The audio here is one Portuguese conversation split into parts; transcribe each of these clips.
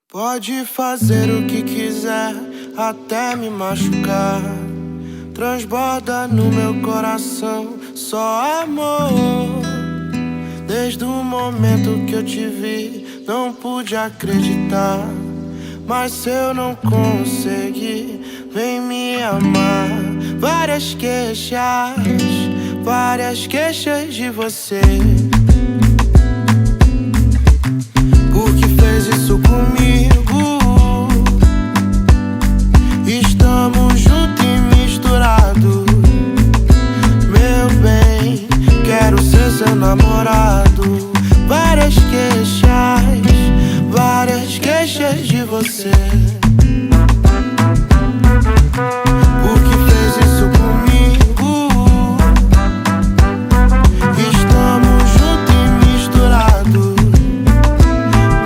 Pode fazer o que quiser, até me machucar. Transborda no meu coração só amor. Desde o momento que eu te vi, não pude acreditar. Mas se eu não conseguir, vem me amar. Várias queixas de você. Por que fez isso comigo? Estamos juntos e misturados. Meu bem, quero ser seu namorado. Várias queixas de você. Por que fez isso comigo? Estamos juntos e misturados.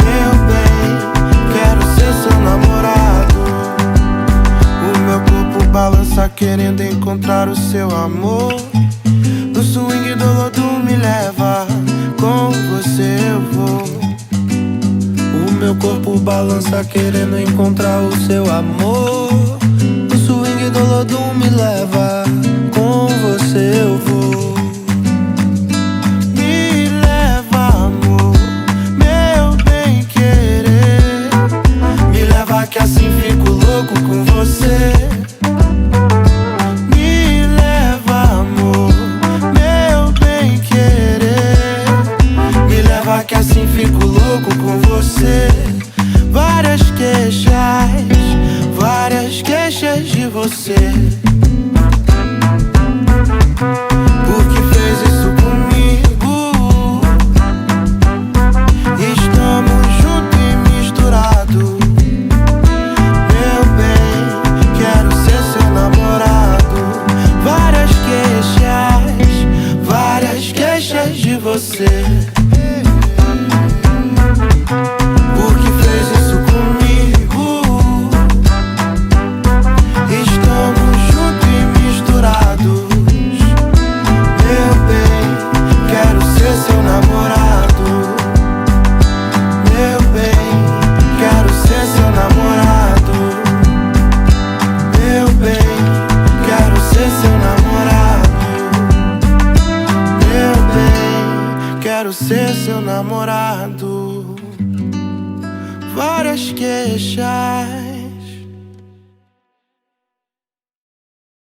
Meu bem, quero ser seu namorado. O meu corpo balança querendo encontrar o seu amor. No swing do lodo me leva, com você eu vou. O meu corpo balança querendo encontrar o seu amor. No swing do lodo me leva, com você eu vou. Me leva, amor, meu bem querer. Me leva que assim fico louco com você. Me leva, amor, meu bem querer. Me leva que assim fico louco com você. Várias queixas de você. Por que fez isso comigo? Estamos juntos e misturados. Meu bem, quero ser seu namorado. Várias queixas de você. Quero ser seu namorado. Várias queixas.